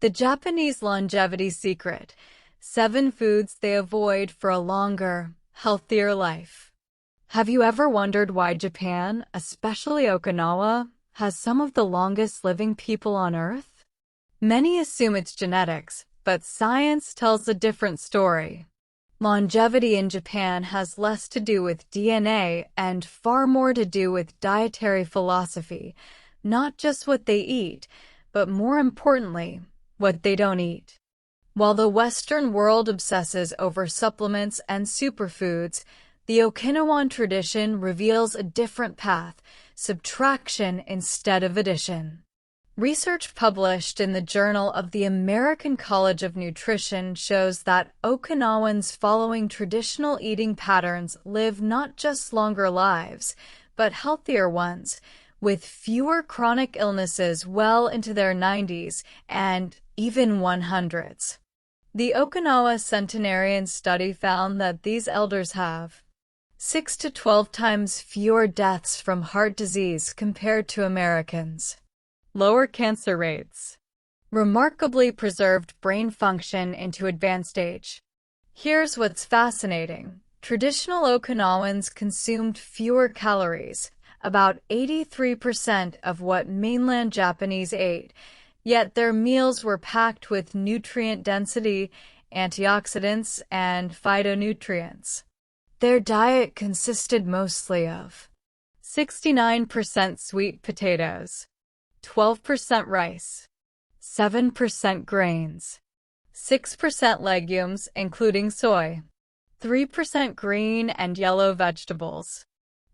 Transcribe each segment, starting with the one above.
The Japanese longevity secret: 7 foods they avoid for a longer, healthier life. Have you ever wondered why Japan, especially Okinawa, has some of the longest living people on Earth? Many assume it's genetics, but science tells a different story. Longevity in Japan has less to do with DNA and far more to do with dietary philosophy, not just what they eat, but more importantly, what they don't eat. While the Western world obsesses over supplements and superfoods, the Okinawan tradition reveals a different path: subtraction instead of addition. Research published in the Journal of the American College of Nutrition shows that Okinawans following traditional eating patterns live not just longer lives, but healthier ones, with fewer chronic illnesses well into their 90s and even 100s. The Okinawa Centenarian study found that these elders have 6 to 12 times fewer deaths from heart disease compared to Americans, lower cancer rates, remarkably preserved brain function into advanced age. Here's what's fascinating. Traditional Okinawans consumed fewer calories, about 83% of what mainland Japanese ate, yet their meals were packed with nutrient density, antioxidants, and phytonutrients. Their diet consisted mostly of 69% sweet potatoes, 12% rice, 7% grains, 6% legumes including soy, 3% green and yellow vegetables,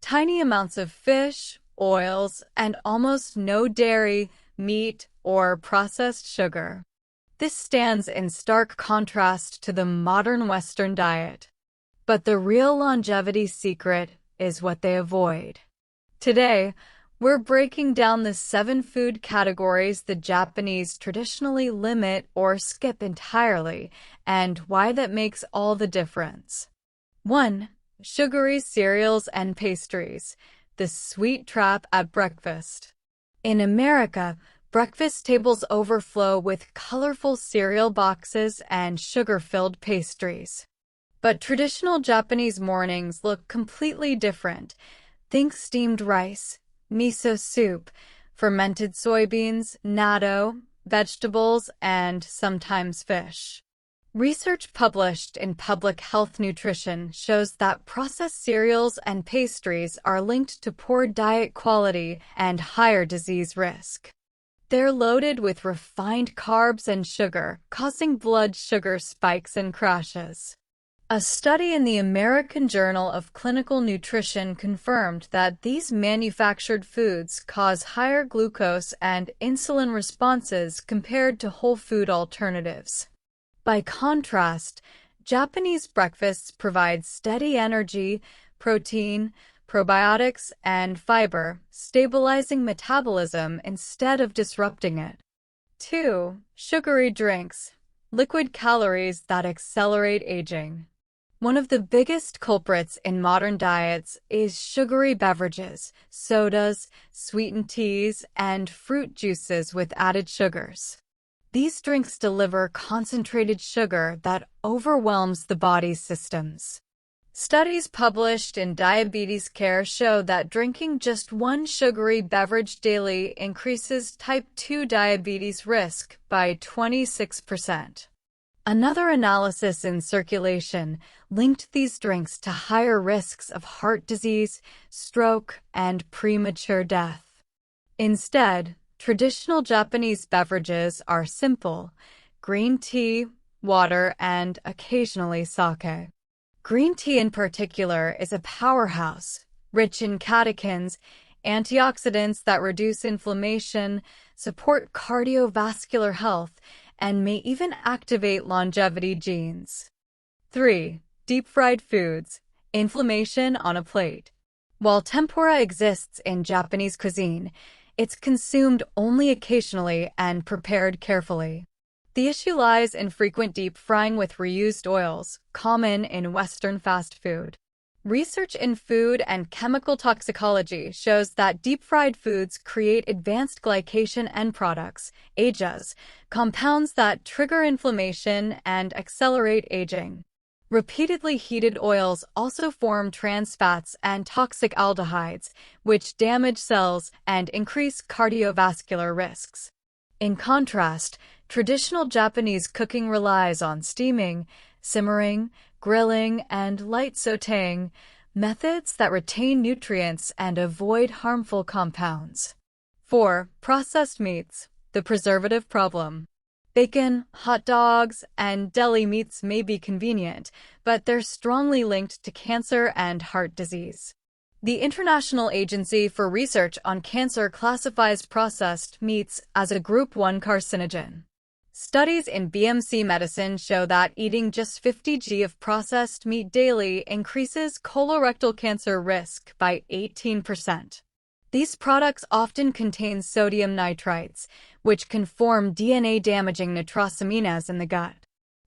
tiny amounts of fish, oils, and almost no dairy, meat, or processed sugar. This stands in stark contrast to the modern Western diet. But the real longevity secret is what they avoid. Today, we're breaking down the 7 food categories the Japanese traditionally limit or skip entirely, and why that makes all the difference. 1. Sugary cereals and pastries, the sweet trap at breakfast. In America, breakfast tables overflow with colorful cereal boxes and sugar-filled pastries. But traditional Japanese mornings look completely different. Think steamed rice, miso soup, fermented soybeans, natto, vegetables, and sometimes fish. Research published in Public Health Nutrition shows that processed cereals and pastries are linked to poor diet quality and higher disease risk. They're loaded with refined carbs and sugar, causing blood sugar spikes and crashes. A study in the American Journal of Clinical Nutrition confirmed that these manufactured foods cause higher glucose and insulin responses compared to whole food alternatives. By contrast, Japanese breakfasts provide steady energy, protein, probiotics, and fiber, stabilizing metabolism instead of disrupting it. 2. Sugary drinks, liquid calories that accelerate aging. One of the biggest culprits in modern diets is sugary beverages, sodas, sweetened teas, and fruit juices with added sugars. These drinks deliver concentrated sugar that overwhelms the body's systems. Studies published in Diabetes Care show that drinking just one sugary beverage daily increases type 2 diabetes risk by 26%. Another analysis in Circulation linked these drinks to higher risks of heart disease, stroke, and premature death. Instead, traditional Japanese beverages are simple: green tea, water, and occasionally sake. Green tea in particular is a powerhouse, rich in catechins, antioxidants that reduce inflammation, support cardiovascular health, and may even activate longevity genes. 3. Deep-fried foods, inflammation on a plate. While tempura exists in Japanese cuisine, it's consumed only occasionally and prepared carefully. The issue lies in frequent deep frying with reused oils, common in Western fast food. Research in food and chemical toxicology shows that deep-fried foods create advanced glycation end products, AGEs, compounds that trigger inflammation and accelerate aging. Repeatedly heated oils also form trans fats and toxic aldehydes, which damage cells and increase cardiovascular risks. In contrast, traditional Japanese cooking relies on steaming, simmering, grilling, and light sautéing, methods that retain nutrients and avoid harmful compounds. 4. Processed meats, the preservative problem. Bacon, hot dogs, and deli meats may be convenient, but they're strongly linked to cancer and heart disease. The International Agency for Research on Cancer classifies processed meats as a Group 1 carcinogen. Studies in BMC medicine show that eating just 50 g of processed meat daily increases colorectal cancer risk by 18%. These products often contain sodium nitrites, which can form DNA-damaging nitrosamines in the gut.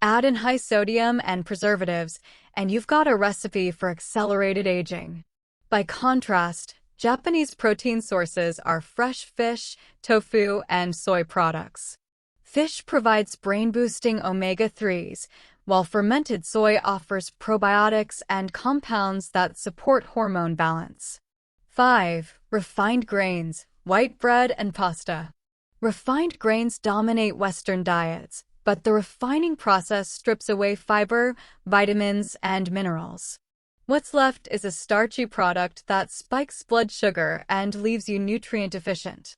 Add in high sodium and preservatives, and you've got a recipe for accelerated aging. By contrast, Japanese protein sources are fresh fish, tofu, and soy products. Fish provides brain-boosting omega-3s, while fermented soy offers probiotics and compounds that support hormone balance. 5. Refined grains, white bread, and pasta. Refined grains dominate Western diets, but the refining process strips away fiber, vitamins, and minerals. What's left is a starchy product that spikes blood sugar and leaves you nutrient deficient.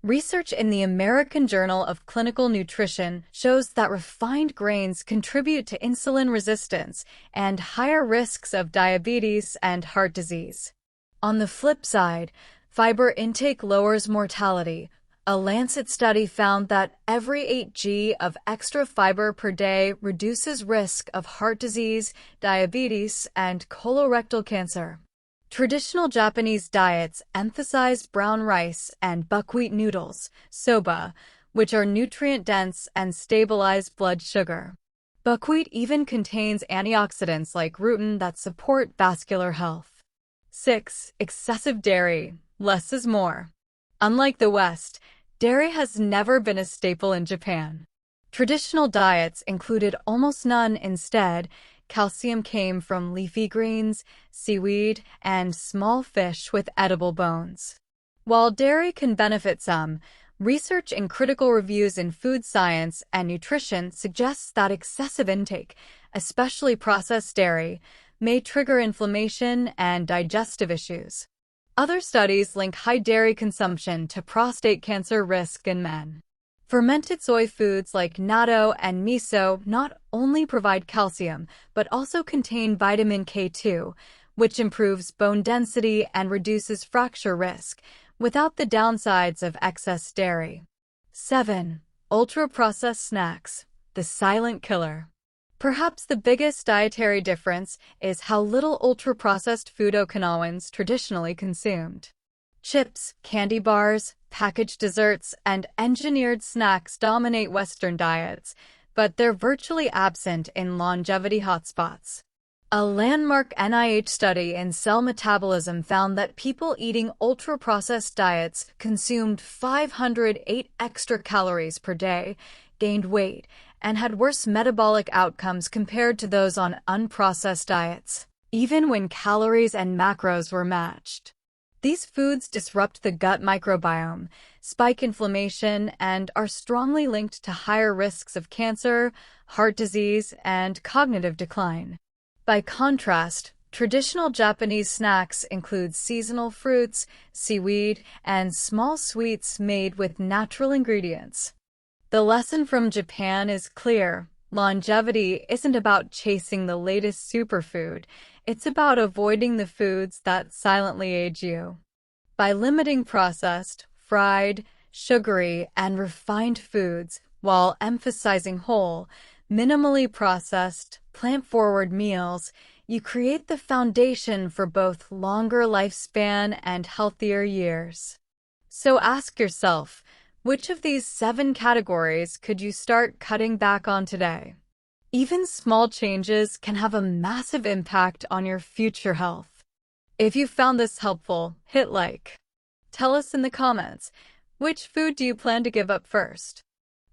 Research in the American Journal of Clinical Nutrition shows that refined grains contribute to insulin resistance and higher risks of diabetes and heart disease. On the flip side, fiber intake lowers mortality. A Lancet study found that every 8 g of extra fiber per day reduces risk of heart disease, diabetes, and colorectal cancer. Traditional Japanese diets emphasize brown rice and buckwheat noodles, soba, which are nutrient-dense and stabilize blood sugar. Buckwheat even contains antioxidants like rutin that support vascular health. 6. Excessive dairy. Less is more. Unlike the West, dairy has never been a staple in Japan. Traditional diets included almost none. Instead, calcium came from leafy greens, seaweed, and small fish with edible bones. While dairy can benefit some, research in critical reviews in food science and nutrition suggests that excessive intake, especially processed dairy, may trigger inflammation and digestive issues. Other studies link high dairy consumption to prostate cancer risk in men. Fermented soy foods like natto and miso not only provide calcium, but also contain vitamin K2, which improves bone density and reduces fracture risk, without the downsides of excess dairy. 7. Ultra-processed snacks, the silent killer. Perhaps the biggest dietary difference is how little ultra-processed food Okinawans traditionally consumed. Chips, candy bars, packaged desserts, and engineered snacks dominate Western diets, but they're virtually absent in longevity hotspots. A landmark NIH study in cell metabolism found that people eating ultra-processed diets consumed 508 extra calories per day, gained weight, and had worse metabolic outcomes compared to those on unprocessed diets, even when calories and macros were matched. These foods disrupt the gut microbiome, spike inflammation, and are strongly linked to higher risks of cancer, heart disease, and cognitive decline. By contrast, traditional Japanese snacks include seasonal fruits, seaweed, and small sweets made with natural ingredients. The lesson from Japan is clear. Longevity isn't about chasing the latest superfood. It's about avoiding the foods that silently age you. By limiting processed, fried, sugary, and refined foods while emphasizing whole, minimally processed, plant-forward meals, you create the foundation for both longer lifespan and healthier years. So ask yourself, which of these 7 categories could you start cutting back on today? Even small changes can have a massive impact on your future health. If you found this helpful, hit like. Tell us in the comments, which food do you plan to give up first?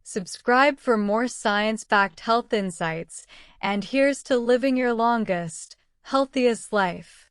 Subscribe for more science-backed health insights, and here's to living your longest, healthiest life.